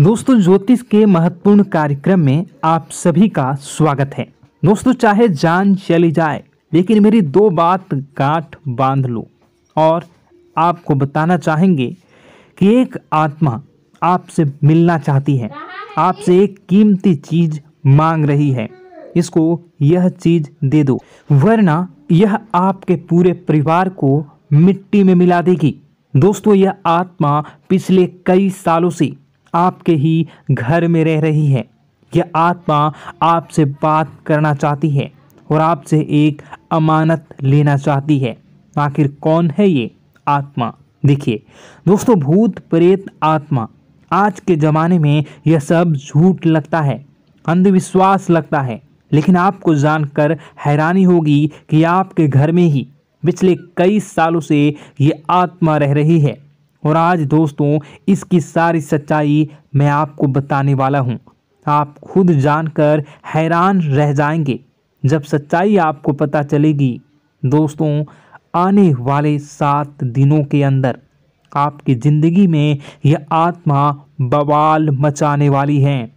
दोस्तों, ज्योतिष के महत्वपूर्ण कार्यक्रम में आप सभी का स्वागत है। दोस्तों, चाहे जान चली जाए लेकिन मेरी दो बात गांठ बांध लो। और आपको बताना चाहेंगे कि एक आत्मा आपसे मिलना चाहती है, आपसे एक कीमती चीज मांग रही है। इसको यह चीज दे दो, वरना यह आपके पूरे परिवार को मिट्टी में मिला देगी। दोस्तों, यह आत्मा पिछले कई सालों से आपके ही घर में रह रही है। यह आत्मा आपसे बात करना चाहती है और आपसे एक अमानत लेना चाहती है। आखिर कौन है ये आत्मा? देखिए दोस्तों, भूत प्रेत आत्मा, आज के ज़माने में यह सब झूठ लगता है, अंधविश्वास लगता है, लेकिन आपको जानकर हैरानी होगी कि आपके घर में ही पिछले कई सालों से ये आत्मा रह रही है। और आज दोस्तों, इसकी सारी सच्चाई मैं आपको बताने वाला हूँ। आप खुद जानकर हैरान रह जाएंगे जब सच्चाई आपको पता चलेगी। दोस्तों, आने वाले 7 दिनों के अंदर आपकी ज़िंदगी में यह आत्मा बवाल मचाने वाली है।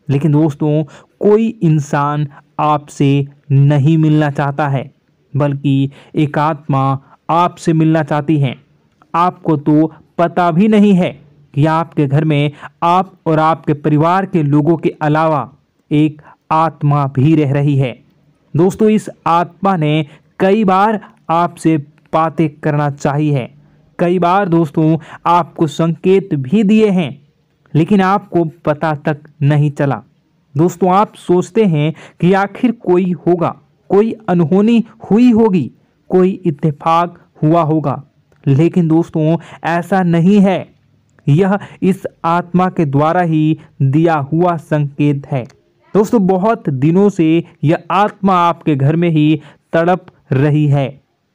लेकिन दोस्तों, कोई इंसान आपसे नहीं मिलना चाहता है, बल्कि एक आत्मा आपसे मिलना चाहती है। आपको तो पता भी नहीं है कि आपके घर में आप और आपके परिवार के लोगों के अलावा एक आत्मा भी रह रही है। दोस्तों, इस आत्मा ने कई बार आपसे बातें करना चाहिए है, कई बार दोस्तों आपको संकेत भी दिए हैं, लेकिन आपको पता तक नहीं चला। दोस्तों, आप सोचते हैं कि आखिर कोई होगा, कोई अनहोनी हुई होगी, कोई इत्तेफाक हुआ होगा, लेकिन दोस्तों ऐसा नहीं है। यह इस आत्मा के द्वारा ही दिया हुआ संकेत है। दोस्तों, बहुत दिनों से यह आत्मा आपके घर में ही तड़प रही है।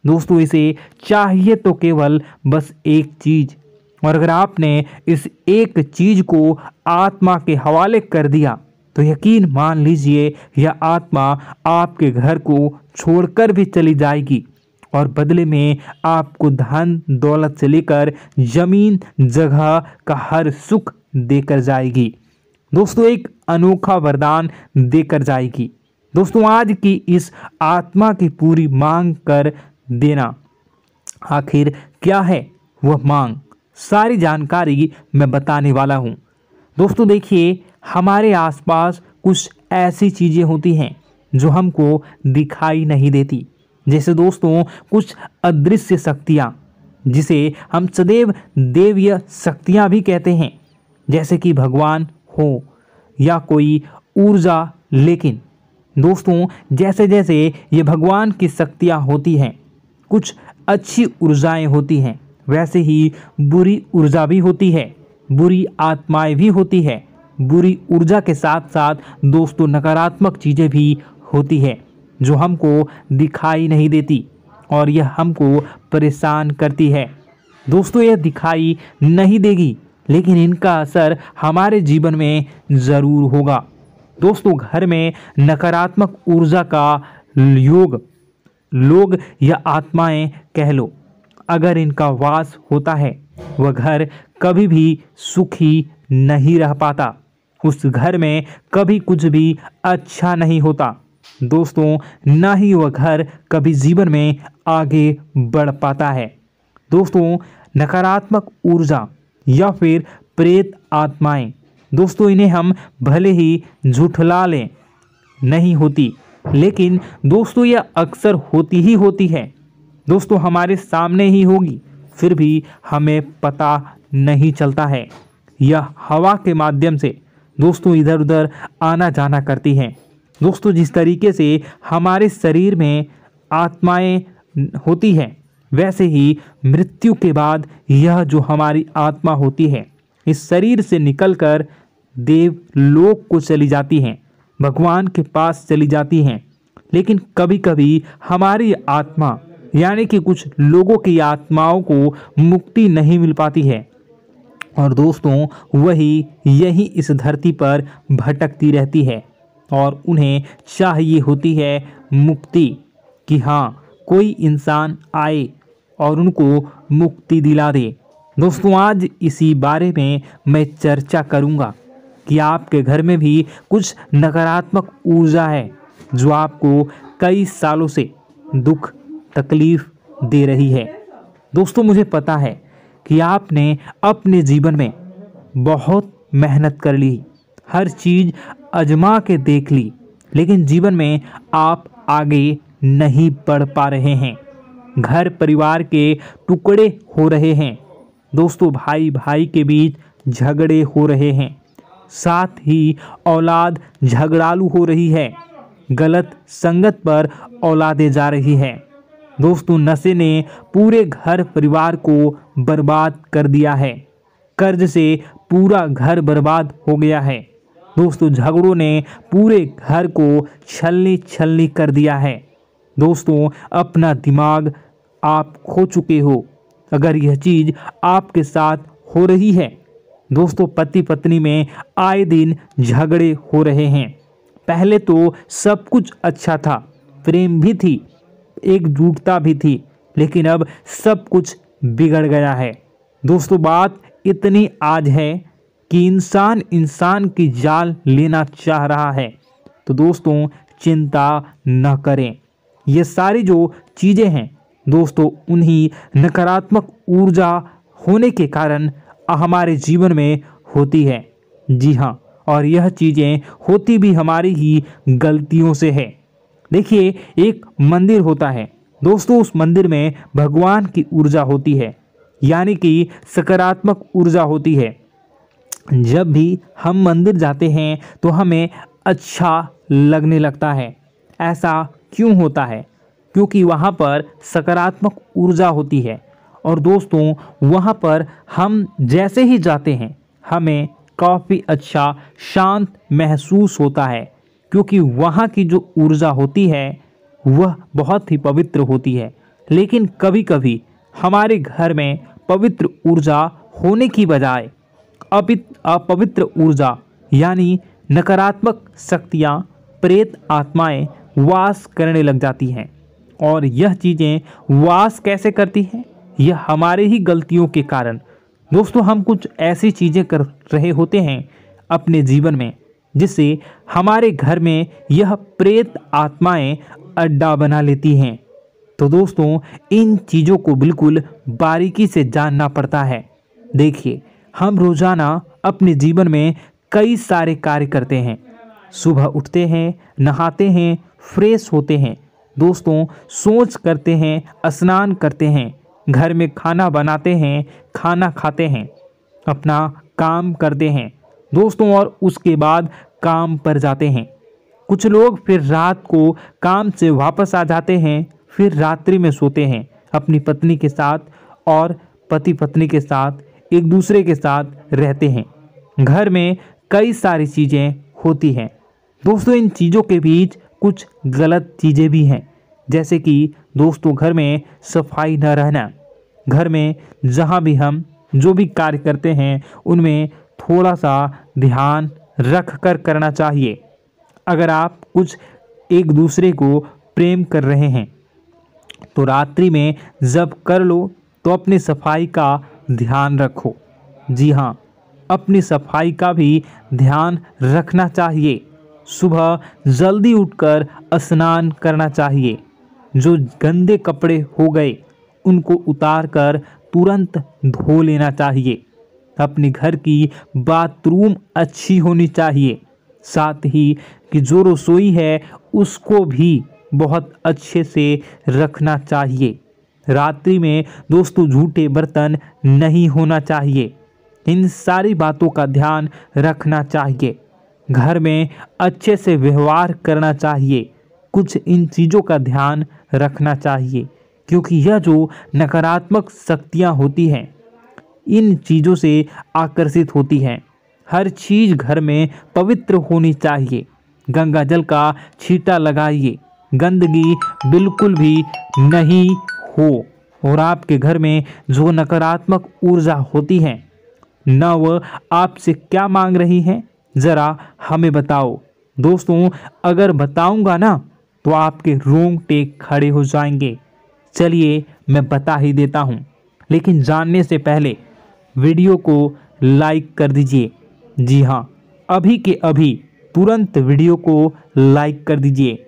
दोस्तों, इसे चाहिए तो केवल बस एक चीज, और अगर आपने इस एक चीज को आत्मा के हवाले कर दिया तो यकीन मान लीजिए यह आत्मा आपके घर को छोड़कर भी चली जाएगी और बदले में आपको धन दौलत से लेकर जमीन जगह का हर सुख देकर जाएगी। दोस्तों, एक अनोखा वरदान देकर जाएगी। दोस्तों, आज की इस आत्मा की पूरी मांग कर देना। आखिर क्या है वह मांग? सारी जानकारी मैं बताने वाला हूँ। दोस्तों देखिए, हमारे आसपास कुछ ऐसी चीज़ें होती हैं जो हमको दिखाई नहीं देती, जैसे दोस्तों कुछ अदृश्य शक्तियाँ, जिसे हम सदैव देवीय शक्तियाँ भी कहते हैं, जैसे कि भगवान हो या कोई ऊर्जा। लेकिन दोस्तों, जैसे जैसे ये भगवान की शक्तियाँ होती हैं, कुछ अच्छी ऊर्जाएं होती हैं, वैसे ही बुरी ऊर्जा भी होती है, बुरी आत्माएं भी होती है। बुरी ऊर्जा के साथ साथ दोस्तों नकारात्मक चीज़ें भी होती है जो हमको दिखाई नहीं देती और यह हमको परेशान करती है। दोस्तों, यह दिखाई नहीं देगी, लेकिन इनका असर हमारे जीवन में ज़रूर होगा। दोस्तों, घर में नकारात्मक ऊर्जा का योग, लोग या आत्माएं कह लो, अगर इनका वास होता है, वह घर कभी भी सुखी नहीं रह पाता। उस घर में कभी कुछ भी अच्छा नहीं होता। दोस्तों, ना ही वह घर कभी जीवन में आगे बढ़ पाता है। दोस्तों, नकारात्मक ऊर्जा या फिर प्रेत आत्माएं, दोस्तों इन्हें हम भले ही झुठला लें, नहीं होती, लेकिन दोस्तों यह अक्सर होती ही होती है। दोस्तों, हमारे सामने ही होगी, फिर भी हमें पता नहीं चलता है। यह हवा के माध्यम से दोस्तों इधर उधर आना जाना करती हैं। दोस्तों, जिस तरीके से हमारे शरीर में आत्माएं होती हैं, वैसे ही मृत्यु के बाद यह जो हमारी आत्मा होती है, इस शरीर से निकलकर देवलोक को चली जाती हैं, भगवान के पास चली जाती हैं। लेकिन कभी कभी हमारी आत्मा यानी कि कुछ लोगों की आत्माओं को मुक्ति नहीं मिल पाती है, और दोस्तों वही यही इस धरती पर भटकती रहती है और उन्हें चाहिए होती है मुक्ति, कि हाँ कोई इंसान आए और उनको मुक्ति दिला दे। दोस्तों, आज इसी बारे में मैं चर्चा करूंगा। कि आपके घर में भी कुछ नकारात्मक ऊर्जा है जो आपको कई सालों से दुख तकलीफ दे रही है। दोस्तों, मुझे पता है कि आपने अपने जीवन में बहुत मेहनत कर ली, हर चीज़ आजमा के देख ली, लेकिन जीवन में आप आगे नहीं बढ़ पा रहे हैं। घर परिवार के टुकड़े हो रहे हैं। दोस्तों, भाई भाई के बीच झगड़े हो रहे हैं। साथ ही औलाद झगड़ालू हो रही है। गलत संगत पर औलादें जा रही है। दोस्तों, नशे ने पूरे घर परिवार को बर्बाद कर दिया है। कर्ज से पूरा घर बर्बाद हो गया है। दोस्तों, झगड़ों ने पूरे घर को छलनी छलनी कर दिया है। दोस्तों, अपना दिमाग आप खो चुके हो अगर यह चीज़ आपके साथ हो रही है। दोस्तों, पति पत्नी में आए दिन झगड़े हो रहे हैं। पहले तो सब कुछ अच्छा था, प्रेम भी थी, एकजुटता भी थी, लेकिन अब सब कुछ बिगड़ गया है। दोस्तों, बात इतनी आज है कि इंसान इंसान की जान लेना चाह रहा है। तो दोस्तों, चिंता न करें। ये सारी जो चीज़ें हैं दोस्तों, उन्हीं नकारात्मक ऊर्जा होने के कारण हमारे जीवन में होती है। जी हाँ, और यह चीज़ें होती भी हमारी ही गलतियों से है। देखिए, एक मंदिर होता है दोस्तों, उस मंदिर में भगवान की ऊर्जा होती है, यानी कि सकारात्मक ऊर्जा होती है। जब भी हम मंदिर जाते हैं तो हमें अच्छा लगने लगता है। ऐसा क्यों होता है? क्योंकि वहाँ पर सकारात्मक ऊर्जा होती है। और दोस्तों, वहाँ पर हम जैसे ही जाते हैं हमें काफ़ी अच्छा शांत महसूस होता है, क्योंकि वहाँ की जो ऊर्जा होती है वह बहुत ही पवित्र होती है। लेकिन कभी कभी हमारे घर में पवित्र ऊर्जा होने की बजाय अपवित्र ऊर्जा यानी नकारात्मक शक्तियाँ, प्रेत आत्माएं वास करने लग जाती हैं। और यह चीज़ें वास कैसे करती हैं? यह हमारे ही गलतियों के कारण। दोस्तों, हम कुछ ऐसी चीज़ें कर रहे होते हैं अपने जीवन में जिससे हमारे घर में यह प्रेत आत्माएं अड्डा बना लेती हैं। तो दोस्तों, इन चीज़ों को बिल्कुल बारीकी से जानना पड़ता है। देखिए, हम रोज़ाना अपने जीवन में कई सारे कार्य करते हैं। सुबह उठते हैं, नहाते हैं, फ्रेश होते हैं। दोस्तों, सोच करते हैं, स्नान करते हैं, घर में खाना बनाते हैं, खाना खाते हैं, अपना काम करते हैं दोस्तों, और उसके बाद काम पर जाते हैं। कुछ लोग फिर रात को काम से वापस आ जाते हैं, फिर रात्रि में सोते हैं अपनी पत्नी के साथ, और पति पत्नी के साथ एक दूसरे के साथ रहते हैं। घर में कई सारी चीज़ें होती हैं दोस्तों। इन चीज़ों के बीच कुछ गलत चीज़ें भी हैं, जैसे कि दोस्तों, घर में सफाई न रहना। घर में जहाँ भी हम जो भी कार्य करते हैं उनमें थोड़ा सा ध्यान रख कर करना चाहिए। अगर आप कुछ एक दूसरे को प्रेम कर रहे हैं तो रात्रि में जब कर लो तो अपनी सफाई का ध्यान रखो। जी हाँ, अपनी सफाई का भी ध्यान रखना चाहिए। सुबह जल्दी उठकर स्नान करना चाहिए। जो गंदे कपड़े हो गए उनको उतार कर तुरंत धो लेना चाहिए। अपने घर की बाथरूम अच्छी होनी चाहिए। साथ ही कि जो रसोई है उसको भी बहुत अच्छे से रखना चाहिए। रात्रि में दोस्तों, झूठे बर्तन नहीं होना चाहिए। इन सारी बातों का ध्यान रखना चाहिए। घर में अच्छे से व्यवहार करना चाहिए। कुछ इन चीज़ों का ध्यान रखना चाहिए, क्योंकि यह जो नकारात्मक शक्तियाँ होती हैं इन चीज़ों से आकर्षित होती हैं। हर चीज़ घर में पवित्र होनी चाहिए। गंगा जल का छींटा लगाइए, गंदगी बिल्कुल भी नहीं हो। और आपके घर में जो नकारात्मक ऊर्जा होती है न वह आपसे क्या मांग रही है, ज़रा हमें बताओ। दोस्तों, अगर बताऊंगा ना तो आपके रोंगटे खड़े हो जाएंगे। चलिए मैं बता ही देता हूं, लेकिन जानने से पहले वीडियो को लाइक कर दीजिए। जी हाँ, अभी के अभी तुरंत वीडियो को लाइक कर दीजिए।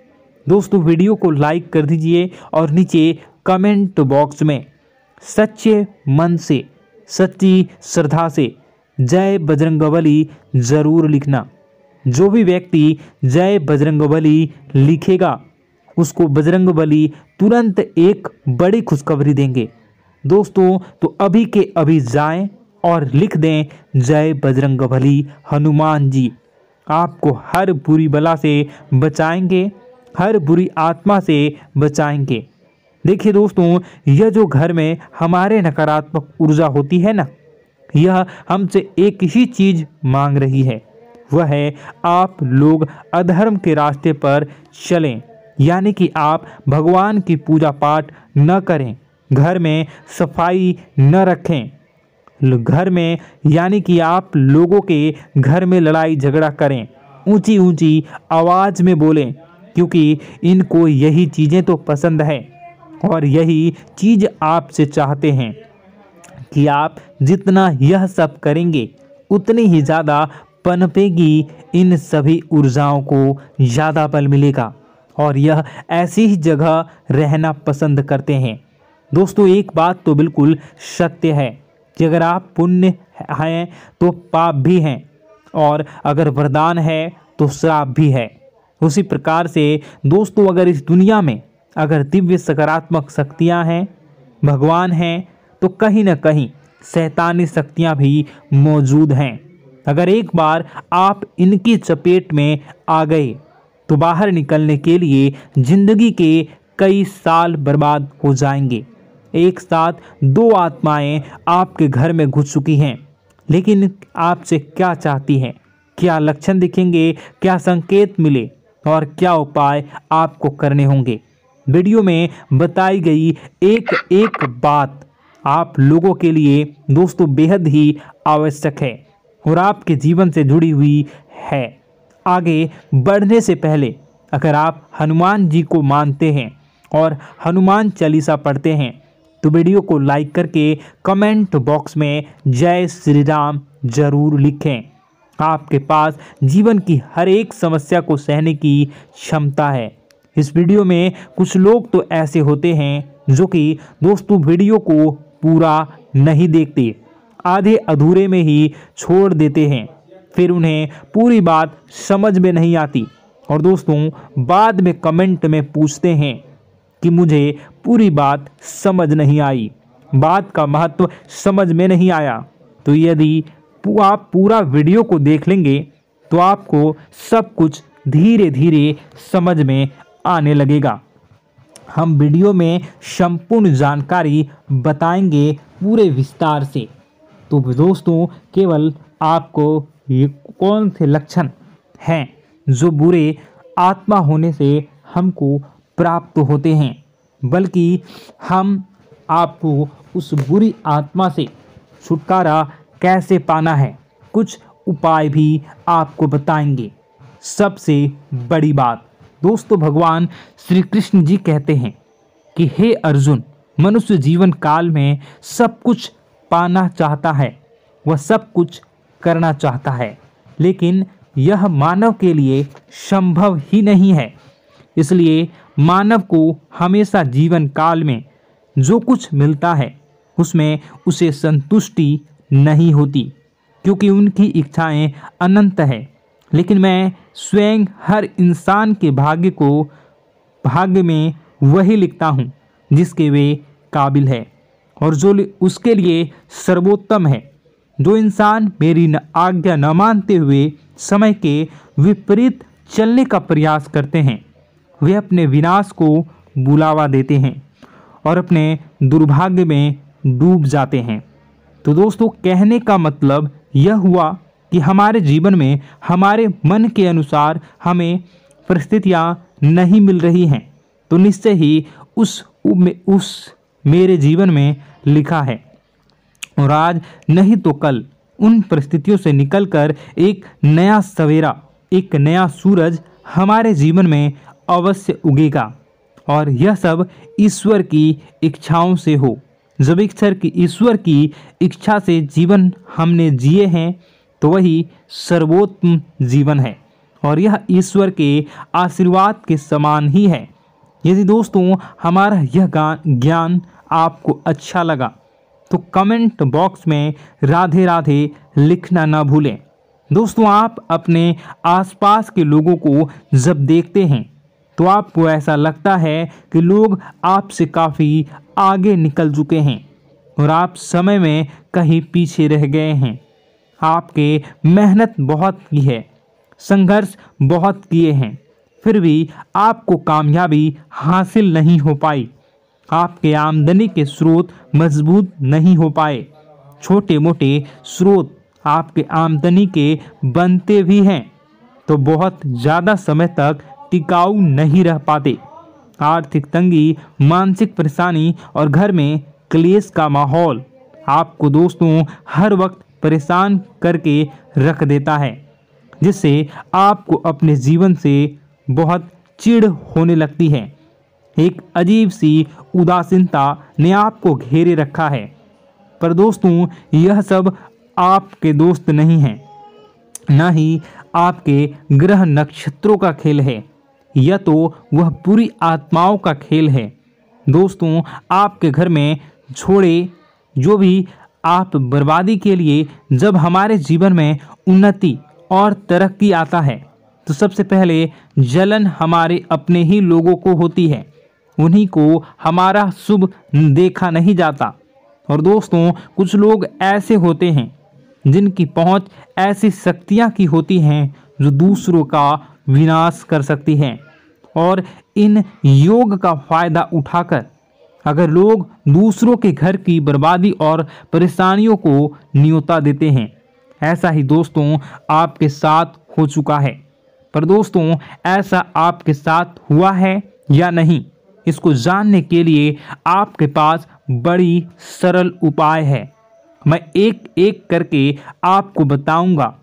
दोस्तों वीडियो को लाइक कर दीजिए और नीचे कमेंट बॉक्स में सच्चे मन से, सच्ची श्रद्धा से जय बजरंगबली ज़रूर लिखना। जो भी व्यक्ति जय बजरंगबली लिखेगा उसको बजरंगबली तुरंत एक बड़ी खुशखबरी देंगे। दोस्तों तो अभी के अभी जाएं और लिख दें जय बजरंगबली हनुमान जी। आपको हर बुरी बला से बचाएंगे, हर बुरी आत्मा से बचाएंगे। देखिए दोस्तों, यह जो घर में हमारे नकारात्मक ऊर्जा होती है ना, यह हमसे एक ही चीज़ मांग रही है, वह है आप लोग अधर्म के रास्ते पर चलें, यानी कि आप भगवान की पूजा पाठ न करें, घर में सफाई न रखें, घर में यानी कि आप लोगों के घर में लड़ाई झगड़ा करें, ऊंची ऊंची आवाज़ में बोलें, क्योंकि इनको यही चीज़ें तो पसंद है और यही चीज़ आपसे चाहते हैं कि आप जितना यह सब करेंगे उतनी ही ज़्यादा पनपेगी इन सभी ऊर्जाओं को ज़्यादा बल मिलेगा और यह ऐसी ही जगह रहना पसंद करते हैं। दोस्तों एक बात तो बिल्कुल सत्य है कि अगर आप पुण्य हैं तो पाप भी हैं और अगर वरदान है तो श्राप भी है। उसी प्रकार से दोस्तों अगर इस दुनिया में अगर दिव्य सकारात्मक शक्तियां हैं, भगवान हैं, तो कहीं न कहीं शैतानी शक्तियां भी मौजूद हैं। अगर एक बार आप इनकी चपेट में आ गए तो बाहर निकलने के लिए जिंदगी के कई साल बर्बाद हो जाएंगे। एक साथ दो आत्माएं आपके घर में घुस चुकी हैं, लेकिन आपसे क्या चाहती हैं, क्या लक्षण दिखेंगे, क्या संकेत मिले और क्या उपाय आपको करने होंगे। वीडियो में बताई गई एक एक बात आप लोगों के लिए दोस्तों बेहद ही आवश्यक है और आपके जीवन से जुड़ी हुई है। आगे बढ़ने से पहले अगर आप हनुमान जी को मानते हैं और हनुमान चालीसा पढ़ते हैं तो वीडियो को लाइक करके कमेंट बॉक्स में जय श्री राम जरूर लिखें। आपके पास जीवन की हर एक समस्या को सहने की क्षमता है। इस वीडियो में कुछ लोग तो ऐसे होते हैं जो कि दोस्तों वीडियो को पूरा नहीं देखते, आधे अधूरे में ही छोड़ देते हैं, फिर उन्हें पूरी बात समझ में नहीं आती और दोस्तों बाद में कमेंट में पूछते हैं कि मुझे पूरी बात समझ नहीं आई, बात का महत्व समझ में नहीं आया। तो यदि आप पूरा वीडियो को देख लेंगे तो आपको सब कुछ धीरे धीरे समझ में आने लगेगा। हम वीडियो में संपूर्ण जानकारी बताएंगे पूरे विस्तार से। तो दोस्तों केवल आपको ये कौन से लक्षण हैं जो बुरे आत्मा होने से हमको प्राप्त होते हैं, बल्कि हम आपको उस बुरी आत्मा से छुटकारा कैसे पाना है, कुछ उपाय भी आपको बताएंगे। सबसे बड़ी बात दोस्तों, भगवान श्री कृष्ण जी कहते हैं कि हे अर्जुन, मनुष्य जीवन काल में सब कुछ पाना चाहता है, वह सब कुछ करना चाहता है, लेकिन यह मानव के लिए संभव ही नहीं है। इसलिए मानव को हमेशा जीवन काल में जो कुछ मिलता है उसमें उसे संतुष्टि नहीं होती, क्योंकि उनकी इच्छाएं अनंत है। लेकिन मैं स्वयं हर इंसान के भाग्य में वही लिखता हूँ जिसके वे काबिल है और जो उसके लिए सर्वोत्तम है। जो इंसान मेरी आज्ञा न मानते हुए समय के विपरीत चलने का प्रयास करते हैं, वे अपने विनाश को बुलावा देते हैं और अपने दुर्भाग्य में डूब जाते हैं। तो दोस्तों कहने का मतलब यह हुआ कि हमारे जीवन में हमारे मन के अनुसार हमें परिस्थितियां नहीं मिल रही हैं, तो निश्चय ही उस मेरे जीवन में लिखा है और आज नहीं तो कल उन परिस्थितियों से निकलकर एक नया सवेरा, एक नया सूरज हमारे जीवन में अवश्य उगेगा और यह सब ईश्वर की इच्छाओं से हो। जब ईश्वर की इच्छा से जीवन हमने जिए हैं तो वही सर्वोत्तम जीवन है और यह ईश्वर के आशीर्वाद के समान ही है। यदि दोस्तों हमारा यह ज्ञान आपको अच्छा लगा तो कमेंट बॉक्स में राधे राधे लिखना ना भूलें। दोस्तों आप अपने आसपास के लोगों को जब देखते हैं तो आपको ऐसा लगता है कि लोग आपसे काफ़ी आगे निकल चुके हैं और आप समय में कहीं पीछे रह गए हैं। आपके मेहनत बहुत की है, संघर्ष बहुत किए हैं, फिर भी आपको कामयाबी हासिल नहीं हो पाई। आपके आमदनी के स्रोत मजबूत नहीं हो पाए। छोटे मोटे स्रोत आपके आमदनी के बनते भी हैं तो बहुत ज़्यादा समय तक टिकाऊ नहीं रह पाते। आर्थिक तंगी, मानसिक परेशानी और घर में क्लेश का माहौल आपको दोस्तों हर वक्त परेशान करके रख देता है, जिससे आपको अपने जीवन से बहुत चिढ़ होने लगती है। एक अजीब सी उदासीनता ने आपको घेरे रखा है। पर दोस्तों यह सब आपके दोस्त नहीं हैं, न ही आपके ग्रह नक्षत्रों का खेल है, यह तो वह पूरी आत्माओं का खेल है। दोस्तों आपके घर में छोड़े जो भी आप बर्बादी के लिए जब हमारे जीवन में उन्नति और तरक्की आता है तो सबसे पहले जलन हमारे अपने ही लोगों को होती है। उन्हीं को हमारा शुभ देखा नहीं जाता। और दोस्तों कुछ लोग ऐसे होते हैं जिनकी पहुंच ऐसी शक्तियां की होती हैं जो दूसरों का विनाश कर सकती हैं। और इन योग का फायदा उठाकर अगर लोग दूसरों के घर की बर्बादी और परेशानियों को न्योता देते हैं। ऐसा ही दोस्तों आपके साथ हो चुका है। पर दोस्तों ऐसा आपके साथ हुआ है या नहीं, इसको जानने के लिए आपके पास बड़ी सरल उपाय है। मैं एक एक करके आपको बताऊंगा।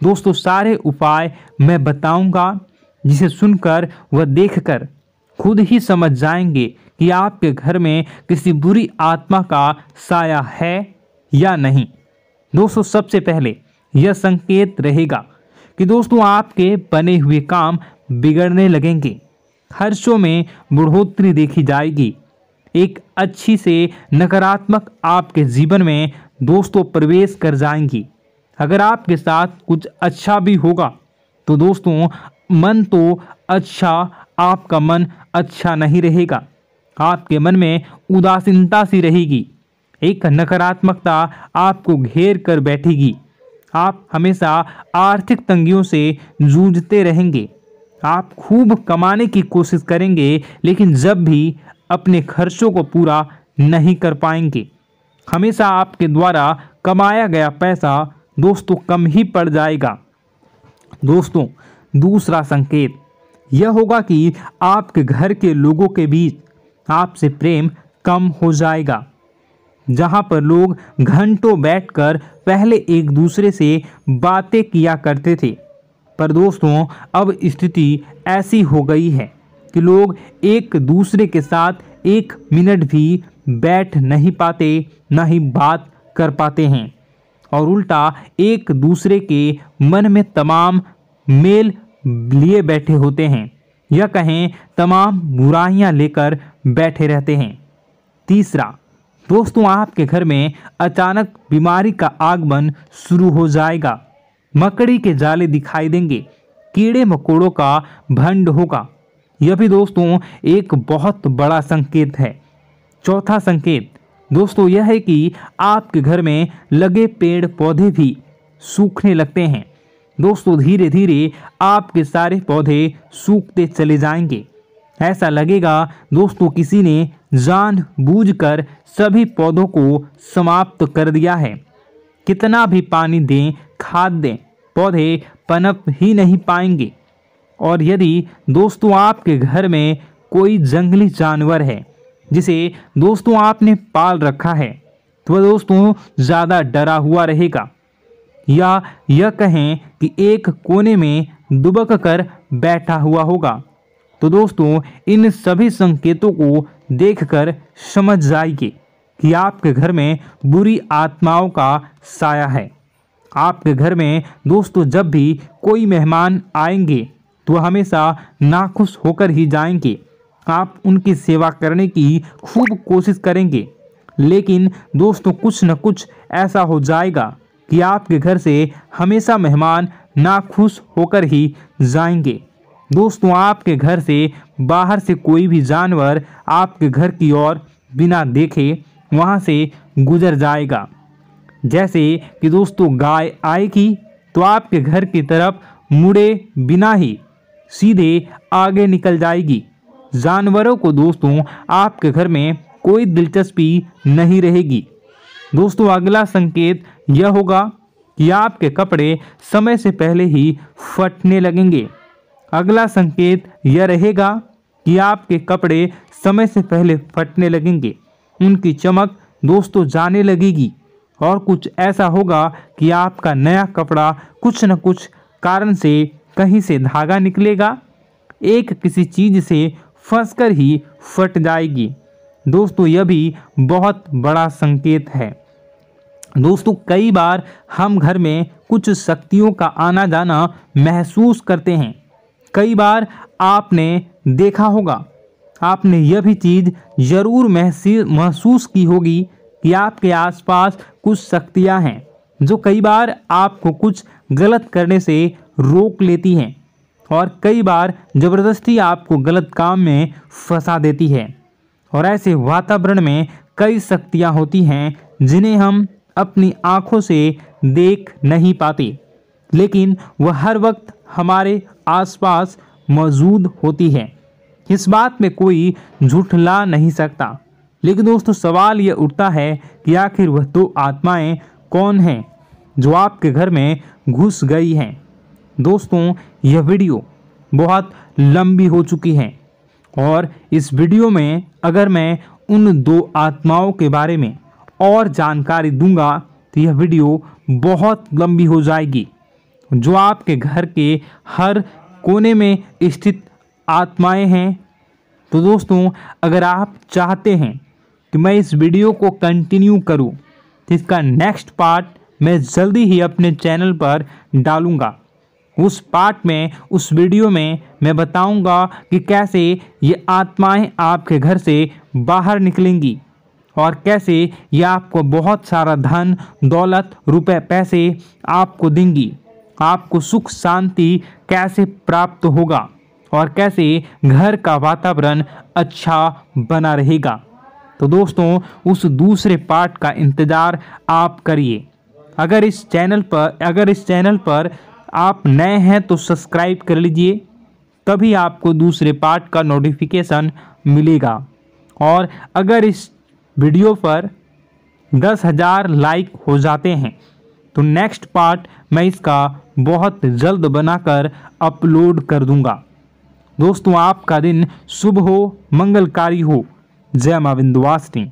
दोस्तों सारे उपाय मैं बताऊंगा, जिसे सुनकर व देखकर खुद ही समझ जाएंगे कि आपके घर में किसी बुरी आत्मा का साया है या नहीं। दोस्तों सबसे पहले यह संकेत रहेगा कि दोस्तों आपके बने हुए काम बिगड़ने लगेंगे, खर्चों में बढ़ोतरी देखी जाएगी, एक अच्छी से नकारात्मक आपके जीवन में दोस्तों प्रवेश कर जाएंगी। अगर आपके साथ कुछ अच्छा भी होगा तो दोस्तों मन तो अच्छा, आपका मन अच्छा नहीं रहेगा। आपके मन में उदासीनता सी रहेगी, एक नकारात्मकता आपको घेर कर बैठेगी। आप हमेशा आर्थिक तंगियों से जूझते रहेंगे। आप खूब कमाने की कोशिश करेंगे लेकिन जब भी अपने खर्चों को पूरा नहीं कर पाएंगे। हमेशा आपके द्वारा कमाया गया पैसा दोस्तों कम ही पड़ जाएगा। दोस्तों दूसरा संकेत यह होगा कि आपके घर के लोगों के बीच आपसे प्रेम कम हो जाएगा। जहां पर लोग घंटों बैठकर पहले एक दूसरे से बातें किया करते थे, पर दोस्तों अब स्थिति ऐसी हो गई है कि लोग एक दूसरे के साथ एक मिनट भी बैठ नहीं पाते, न ही बात कर पाते हैं और उल्टा एक दूसरे के मन में तमाम मेल लिए बैठे होते हैं, या कहें तमाम बुराइयां लेकर बैठे रहते हैं। तीसरा दोस्तों आपके घर में अचानक बीमारी का आगमन शुरू हो जाएगा। मकड़ी के जाले दिखाई देंगे, कीड़े मकोड़ों का भंड होगा। यह भी दोस्तों एक बहुत बड़ा संकेत है। चौथा संकेत दोस्तों यह है कि आपके घर में लगे पेड़ पौधे भी सूखने लगते हैं। दोस्तों धीरे धीरे आपके सारे पौधे सूखते चले जाएंगे। ऐसा लगेगा दोस्तों किसी ने जानबूझकर सभी पौधों को समाप्त कर दिया है। कितना भी पानी दें, खाद दें, पौधे पनप ही नहीं पाएंगे। और यदि दोस्तों आपके घर में कोई जंगली जानवर है जिसे दोस्तों आपने पाल रखा है, तो वह दोस्तों ज़्यादा डरा हुआ रहेगा, या यह कहें कि एक कोने में दुबक कर बैठा हुआ होगा। तो दोस्तों इन सभी संकेतों को देखकर समझ जाइए कि आपके घर में बुरी आत्माओं का साया है। आपके घर में दोस्तों जब भी कोई मेहमान आएंगे तो हमेशा नाखुश होकर ही जाएंगे। आप उनकी सेवा करने की खूब कोशिश करेंगे, लेकिन दोस्तों कुछ न कुछ ऐसा हो जाएगा कि आपके घर से हमेशा मेहमान नाखुश होकर ही जाएंगे। दोस्तों आपके घर से बाहर से कोई भी जानवर आपके घर की ओर बिना देखे वहां से गुजर जाएगा। जैसे कि दोस्तों गाय आएगी तो आपके घर की तरफ मुड़े बिना ही सीधे आगे निकल जाएगी। जानवरों को दोस्तों आपके घर में कोई दिलचस्पी नहीं रहेगी। दोस्तों अगला संकेत यह होगा कि आपके कपड़े समय से पहले ही फटने लगेंगे। अगला संकेत यह रहेगा कि आपके कपड़े समय से पहले फटने लगेंगे, उनकी चमक दोस्तों जाने लगेगी और कुछ ऐसा होगा कि आपका नया कपड़ा कुछ न कुछ कारण से कहीं से धागा निकलेगा, एक किसी चीज से फंसकर ही फट जाएगी। दोस्तों यह भी बहुत बड़ा संकेत है। दोस्तों कई बार हम घर में कुछ शक्तियों का आना जाना महसूस करते हैं। कई बार आपने देखा होगा, आपने यह भी चीज़ ज़रूर महसूस की होगी कि आपके आसपास कुछ शक्तियां हैं जो कई बार आपको कुछ गलत करने से रोक लेती हैं और कई बार ज़बरदस्ती आपको गलत काम में फंसा देती है। और ऐसे वातावरण में कई शक्तियां होती हैं जिन्हें हम अपनी आँखों से देख नहीं पाते, लेकिन वह हर वक्त हमारे आसपास मौजूद होती है। इस बात में कोई झूठला नहीं सकता। लेकिन दोस्तों सवाल ये उठता है कि आखिर वह दो आत्माएं कौन हैं जो आपके घर में घुस गई हैं। दोस्तों यह वीडियो बहुत लंबी हो चुकी है और इस वीडियो में अगर मैं उन दो आत्माओं के बारे में और जानकारी दूंगा तो यह वीडियो बहुत लंबी हो जाएगी। जो आपके घर के हर कोने में स्थित आत्माएं हैं। तो दोस्तों अगर आप चाहते हैं कि मैं इस वीडियो को कंटिन्यू करूं तो इसका नेक्स्ट पार्ट मैं जल्दी ही अपने चैनल पर डालूंगा। उस पार्ट में, उस वीडियो में मैं बताऊंगा कि कैसे ये आत्माएं आपके घर से बाहर निकलेंगी और कैसे ये आपको बहुत सारा धन दौलत रुपए पैसे आपको देंगी, आपको सुख शांति कैसे प्राप्त होगा और कैसे घर का वातावरण अच्छा बना रहेगा। तो दोस्तों उस दूसरे पार्ट का इंतज़ार आप करिए। अगर इस चैनल पर आप नए हैं तो सब्सक्राइब कर लीजिए, तभी आपको दूसरे पार्ट का नोटिफिकेशन मिलेगा। और अगर इस वीडियो पर 10,000 लाइक हो जाते हैं तो नेक्स्ट पार्ट मैं इसका बहुत जल्द बनाकर अपलोड कर दूंगा। दोस्तों आपका दिन शुभ हो, मंगलकारी हो। जय मां विंध्यवासिनी।